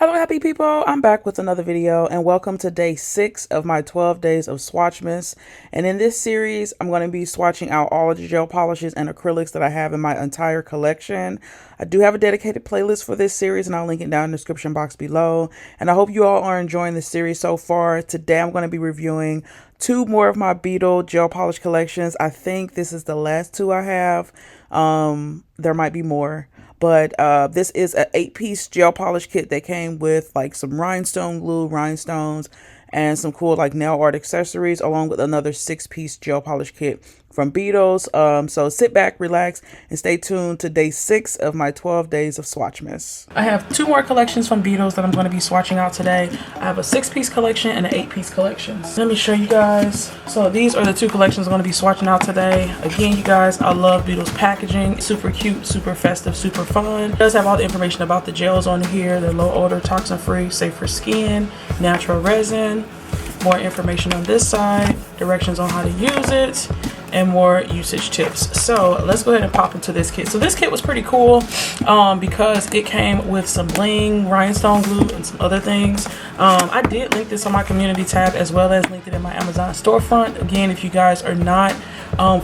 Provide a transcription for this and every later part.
Hello happy people, I'm back with another video and welcome to day 6 of my 12 days of Swatchmas. And in this series I'm going to be swatching out all of the gel polishes and acrylics that I have in my entire collection. I do have a dedicated playlist for this series and I'll link it down in the description box below. And I hope you all are enjoying the series so far. Today I'm going to be reviewing 2 more of my Beetles gel polish collections. I think this is the last 2 I have. There might be more. But this is an 8-piece gel polish kit that came with like some rhinestone glue, rhinestones, and some cool like nail art accessories, along with another 6-piece gel polish kit from Beetles. So sit back, relax, and stay tuned to day 6 of my 12 days of Swatchmas. I have 2 more collections from Beetles that I'm going to be swatching out today. I have a 6-piece collection and an 8-piece collection. Let me show you guys. So these are the 2 collections I'm going to be swatching out today. Again, you guys, I love Beetles packaging. Super cute, super festive, super fun. It does have all the information about the gels on here. They're low odor, toxin free, safe for skin, natural resin. More information on this side, directions on how to use it, and more usage tips. So let's go ahead and pop into this kit. So this kit was pretty cool because it came with some bling, rhinestone glue, and some other things. I did link this on my community tab as well as linked it in my Amazon storefront. Again, if you guys are not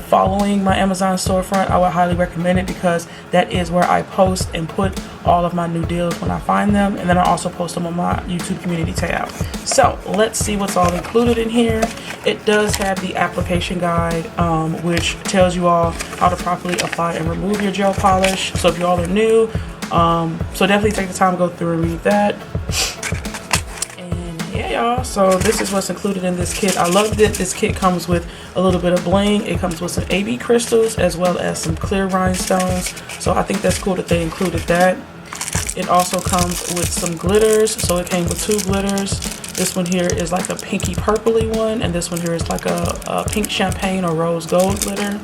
following my Amazon storefront, I would highly recommend it because that is where I post and put all of my new deals when I find them, and then I also post them on my YouTube community tab. So let's see what's all included in here. It does have the application guide, which tells you all how to properly apply and remove your gel polish. So if you all are new, so definitely take the time to go through and read that. Yeah, y'all, so this is what's included in this kit. I love that this kit comes with a little bit of bling. It comes with some AB crystals as well as some clear rhinestones. So I think that's cool that they included that. It also comes with some glitters. So it came with 2 glitters. This one here is like a pinky purpley one, and this one here is like a pink champagne or rose gold glitter.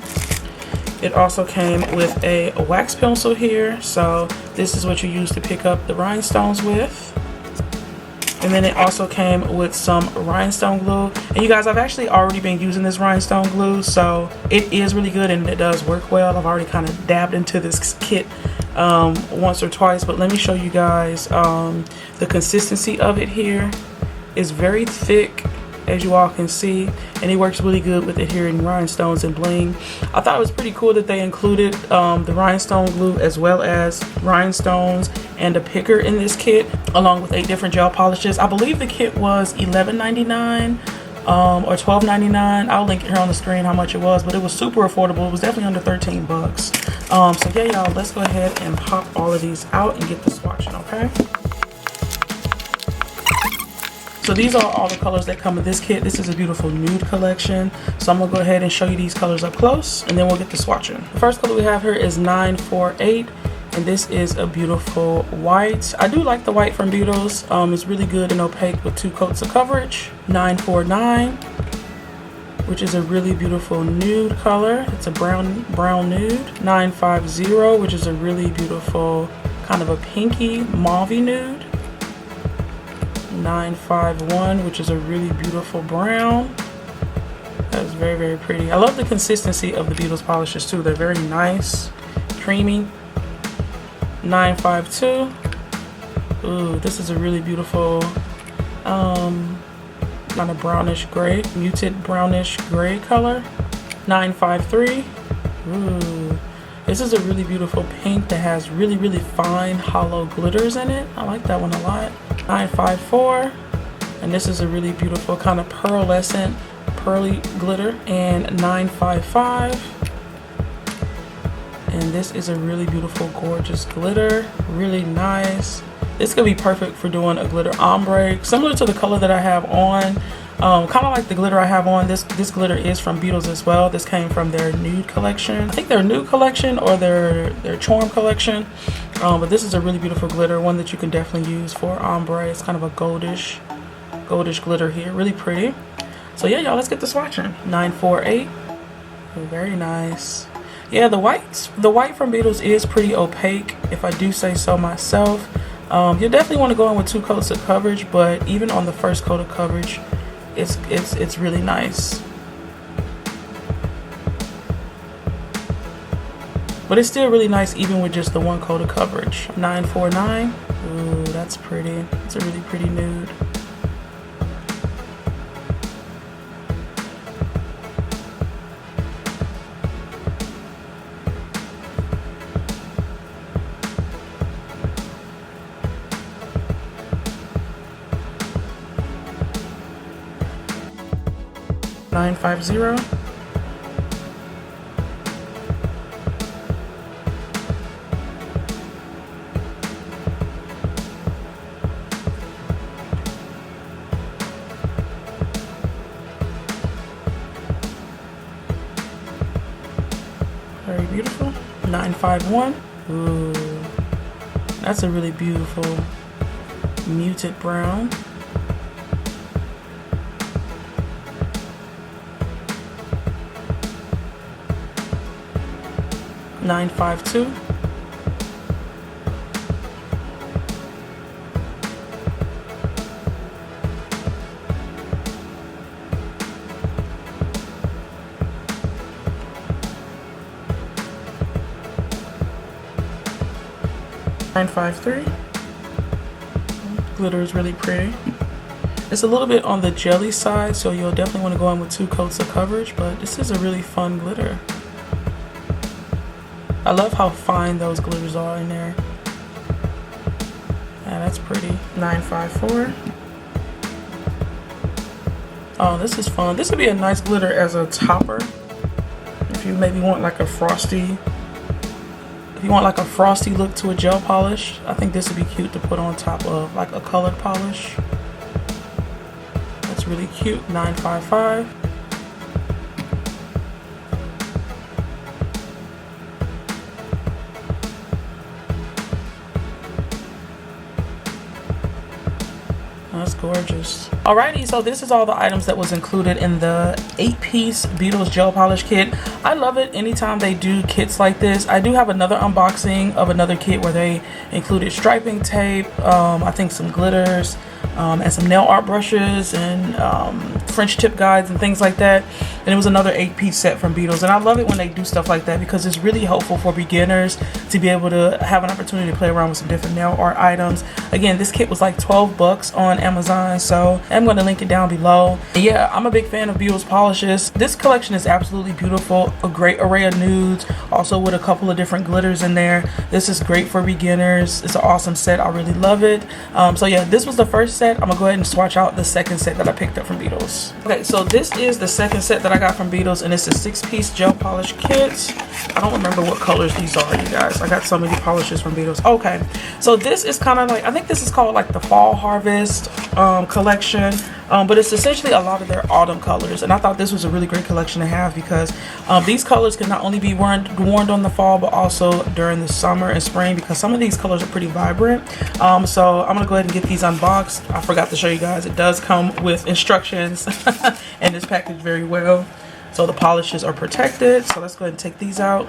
It also came with a wax pencil here. So this is what you use to pick up the rhinestones with. And then it also came with some rhinestone glue. And you guys, I've actually already been using this rhinestone glue, so it is really good and it does work well. I've already kind of dabbed into this kit once or twice, but let me show you guys the consistency of it here. It's very thick, as you all can see, and it works really good with adhering rhinestones and bling. I thought it was pretty cool that they included the rhinestone glue as well as rhinestones and a picker in this kit, along with 8 different gel polishes. I believe the kit was $11.99 or $12.99. I'll link it here on the screen how much it was, but it was super affordable. It was definitely under 13 bucks. So yeah, y'all, let's go ahead and pop all of these out and get the swatching, okay? So these are all the colors that come with this kit. This is a beautiful nude collection. So I'm gonna go ahead and show you these colors up close and then we'll get the swatching. The first color we have here is 948. And this is a beautiful white. I do like the white from Beetles. It's really good and opaque with 2 coats of coverage. 949, which is a really beautiful nude color. It's a brown nude. 950, which is a really beautiful kind of a pinky mauvey nude. 951, which is a really beautiful brown. That's very, very pretty. I love the consistency of the Beetles polishes too. They're very nice, creamy. 952. Ooh, this is a really beautiful kind of brownish gray, muted brownish gray color. 953. Ooh, this is a really beautiful pink that has really, really fine hollow glitters in it. I like that one a lot. 954. And this is a really beautiful kind of pearlescent pearly glitter. And 955. And this is a really beautiful, gorgeous glitter. Really nice. This could be perfect for doing a glitter ombre, similar to the color that I have on. Kind of like the glitter I have on. This glitter is from Beetles as well. This came from their nude collection. I think their nude collection or their charm collection. But this is a really beautiful glitter, one that you can definitely use for ombre. It's kind of a goldish glitter here. Really pretty. So yeah, y'all, let's get the swatching. 948. Very nice. Yeah, the white from Beetles is pretty opaque, if I do say so myself. You'll definitely want to go in with 2 coats of coverage, but even on the first coat of coverage, it's really nice. but it's still really nice even with just the one coat of coverage. 949. Ooh, that's pretty. It's a really pretty nude. $950. Very beautiful. 951. Ooh, that's a really beautiful muted brown. $952. $953. Glitter is really pretty. It's a little bit on the jelly side, so you'll definitely want to go in with 2 coats of coverage, but this is a really fun glitter. I love how fine those glitters are in there. Yeah, that's pretty. 954. Oh, this is fun. This would be a nice glitter as a topper. If you maybe want like a frosty, look to a gel polish, I think this would be cute to put on top of like a colored polish. That's really cute. 955. That's gorgeous. Alrighty, so this is all the items that was included in the 8-piece Beetles gel polish kit. I love it anytime they do kits like this. I do have another unboxing of another kit where they included striping tape, I think some glitters, and some nail art brushes and French tip guides and things like that. And it was another 8-piece set from Beetles, and I love it when they do stuff like that because it's really helpful for beginners to be able to have an opportunity to play around with some different nail art items. Again, this kit was like 12 bucks on Amazon, so I'm going to link it down below. And yeah, I'm a big fan of Beetles polishes. This collection is absolutely beautiful. A great array of nudes, also with a couple of different glitters in there. This is great for beginners. It's an awesome set. I really love it. So yeah, this was the first set. I'm gonna go ahead and swatch out the second set that I picked up from Beetles. Okay, so this is the second set that I got from Beetles, and it's a 6-piece gel polish kit. I don't remember what colors these are, you guys. I got so many polishes from Beetles. Okay, so this is kind of like, I think this is called like the fall harvest collection, but it's essentially a lot of their autumn colors, and I thought this was a really great collection to have because these colors can not only be worn on the fall but also during the summer and spring, because some of these colors are pretty vibrant. So I'm gonna go ahead and get these unboxed. I forgot to show you guys, it does come with instructions and it's packaged very well, so the polishes are protected. So let's go ahead and take these out.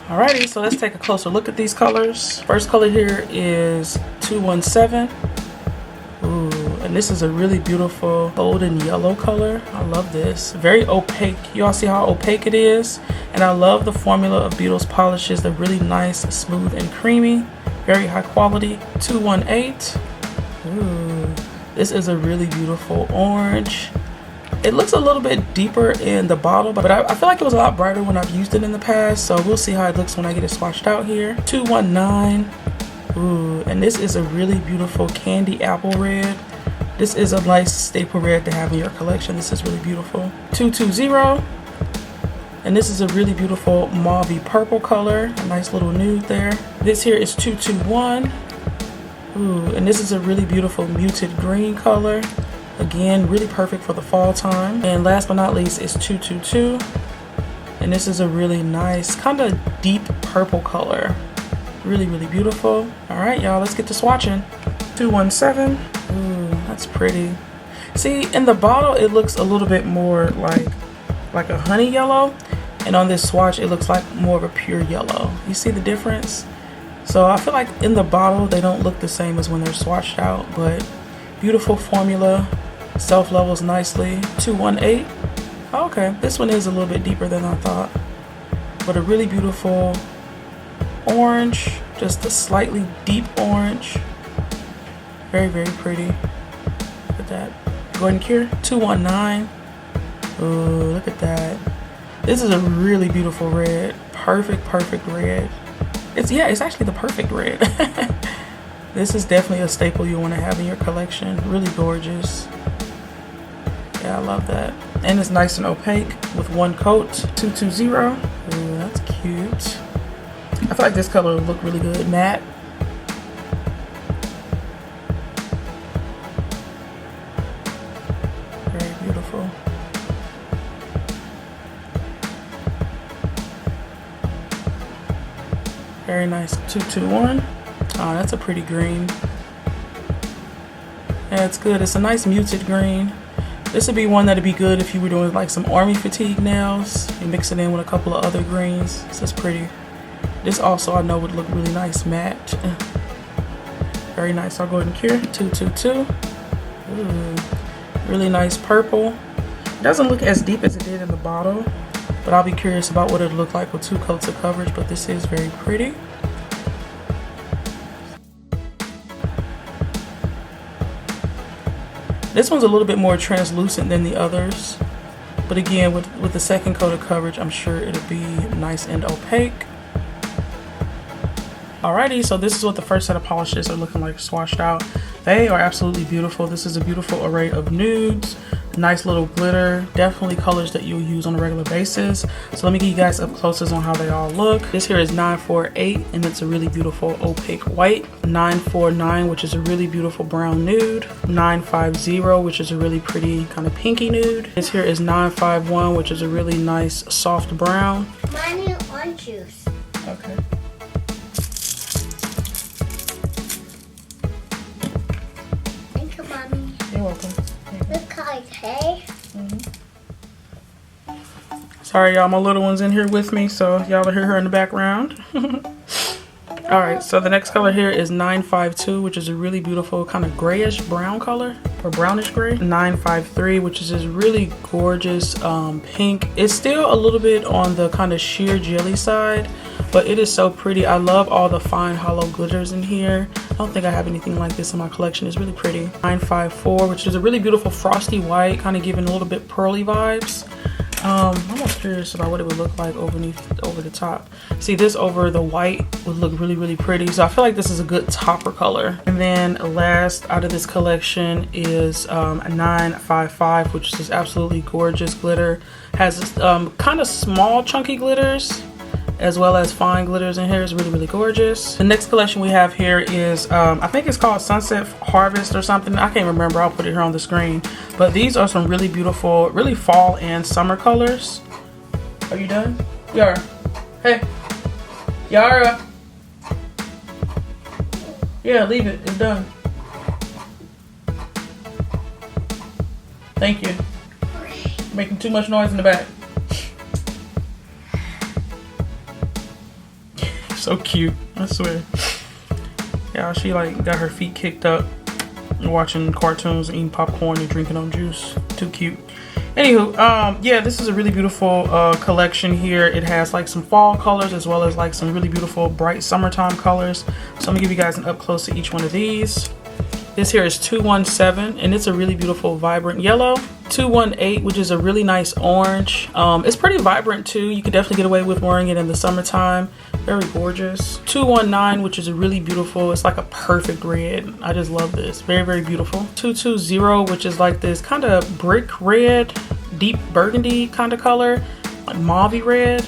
Alrighty, so let's take a closer look at these colors. First color here is 217. Ooh, and this is a really beautiful golden yellow color. I love this. Very opaque. You all see how opaque it is? And I love the formula of Beetles polishes. They're really nice, smooth, and creamy. Very high quality. 218. Ooh, this is a really beautiful orange. It looks a little bit deeper in the bottle, but I feel like it was a lot brighter when I've used it in the past, so we'll see how it looks when I get it swatched out here. 219. Ooh, and this is a really beautiful candy apple red. This is a nice staple red to have in your collection. This is really beautiful. 220. And this is a really beautiful mauvey purple color. A nice little nude there. This here is 221. Ooh, and this is a really beautiful muted green color. Again, really perfect for the fall time. And last but not least is 222. And this is a really nice, kind of deep purple color. Really, really beautiful. All right, y'all, let's get to swatching. 217. Ooh, that's pretty. See, in the bottle, it looks a little bit more like a honey yellow. And on this swatch, it looks like more of a pure yellow. You see the difference? So I feel like in the bottle, they don't look the same as when they're swatched out, but beautiful formula. Self levels nicely. 218. Okay, this one is a little bit deeper than I thought, but a really beautiful orange, just a slightly deep orange. Very, very pretty. Look at that. Go ahead and cure. 219. Oh, look at that. This is a really beautiful red. Perfect, perfect red. It's actually the perfect red. This is definitely a staple you want to have in your collection. Really gorgeous. Yeah, I love that. And it's nice and opaque with one coat. 220. Ooh, that's cute. I feel like this color would look really good. Matte. Very beautiful. Very nice. 221. Oh, that's a pretty green. Yeah, it's good. It's a nice muted green. This would be one that'd be good if you were doing like some army fatigue nails. You mix it in with a couple of other greens. This is pretty. This also I know would look really nice matte. Very nice. I'll go ahead and cure. 222. Ooh, really nice purple. It doesn't look as deep as it did in the bottle, but I'll be curious about what it would look like with 2 coats of coverage. But this is very pretty. This one's a little bit more translucent than the others, but again, with the second coat of coverage, I'm sure it'll be nice and opaque. Alrighty, so this is what the first set of polishes are looking like swatched out. They are absolutely beautiful. This is a beautiful array of nudes, nice little glitter, definitely colors that you'll use on a regular basis. So let me get you guys up closes on how they all look. This here is 948, and it's a really beautiful opaque white. 949, which is a really beautiful brown nude. 950, which is a really pretty kind of pinky nude. This here is 951, which is a really nice soft brown. Mine is orange juice. Okay. Thank you, Mommy. You're welcome. Look how it's hay. Sorry, y'all, my little one's in here with me, so y'all will hear her in the background. All right, so the next color here is 952, which is a really beautiful kind of grayish brown color, or brownish gray. 953, which is this really gorgeous pink. It's still a little bit on the kind of sheer jelly side, but it is so pretty. I love all the fine hollow glitters in here. I don't think I have anything like this in my collection. It's really pretty. 954, which is a really beautiful frosty white, kind of giving a little bit pearly vibes. I'm almost curious about what it would look like over the top. See, this over the white would look really, really pretty. So I feel like this is a good topper color. And then last out of this collection is 955, which is this absolutely gorgeous glitter. Has this kind of small chunky glitters, as well as fine glitters in here. It's really, really gorgeous. The next collection we have here is, I think it's called Sunset Harvest or something. I can't remember. I'll put it here on the screen. But these are some really beautiful, really fall and summer colors. Are you done? Yara. Hey. Yara. Yeah, leave it. It's done. Thank you. Making too much noise in the back. So cute, I swear. Yeah, she like got her feet kicked up watching cartoons and eating popcorn and drinking on juice. Too cute. Anywho, yeah, this is a really beautiful collection here. It has like some fall colors as well as like some really beautiful bright summertime colors. So I'm gonna give you guys an up close to each one of these. This here is 217, and it's a really beautiful vibrant yellow. 218, which is a really nice orange. It's pretty vibrant too. You could definitely get away with wearing it in the summertime. Very gorgeous. 219, which is a really beautiful, it's like a perfect red. I just love this. Very, very beautiful. 220, which is like this kind of brick red, deep burgundy kind of color, like mauve red.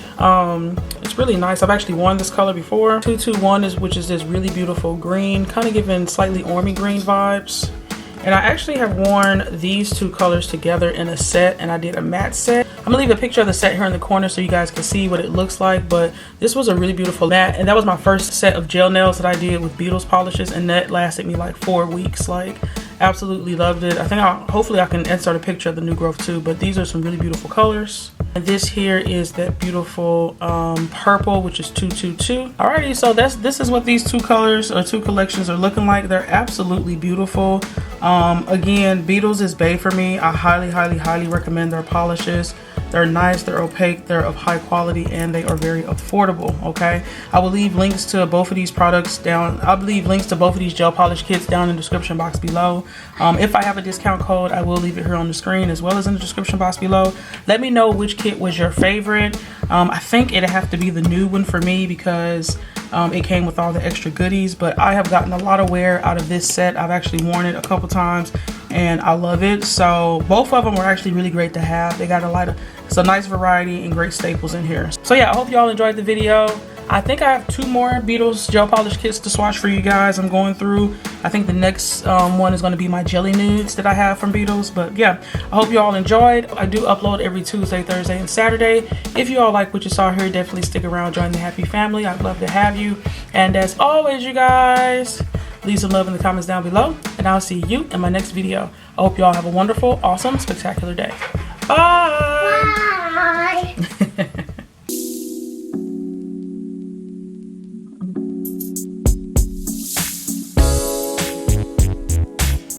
It's really nice. I've actually worn this color before. 221 which is this really beautiful green, kind of giving slightly ormy green vibes. And I actually have worn these two colors together in a set, and I did a matte set. I'm gonna leave a picture of the set here in the corner so you guys can see what it looks like, but this was a really beautiful matte, and that was my first set of gel nails that I did with Beetles polishes, and that lasted me like 4 weeks. Like, absolutely loved it. I think hopefully I can insert a picture of the new growth too, but these are some really beautiful colors. And this here is that beautiful purple, which is 222. Alrighty, so this is what these two colors or two collections are looking like. They're absolutely beautiful. Again, Beetles is bae for me. I highly, highly, highly recommend their polishes. They're nice, they're opaque, they're of high quality, and they are very affordable, okay? I will leave links to both of these products down. I'll leave links to both of these gel polish kits down in the description box below. If I have a discount code, I will leave it here on the screen as well as in the description box below. Let me know which kit was your favorite. I think it'd have to be the nude one for me because it came with all the extra goodies, but I have gotten a lot of wear out of this set. I've actually worn it a couple times and I love it. So both of them are actually really great to have. They got it's a nice variety and great staples in here. So yeah, I hope y'all enjoyed the video. I think I have 2 more Beetles gel polish kits to swatch for you guys. I'm going through. I think the next one is going to be my jelly nudes that I have from Beetles. But yeah, I hope you all enjoyed. I do upload every Tuesday, Thursday, and Saturday. If you all like what you saw here, definitely stick around, join the happy family. I'd love to have you. And as always, you guys, leave some love in the comments down below, and I'll see you in my next video. I hope you all have a wonderful, awesome, spectacular day. Bye. Bye.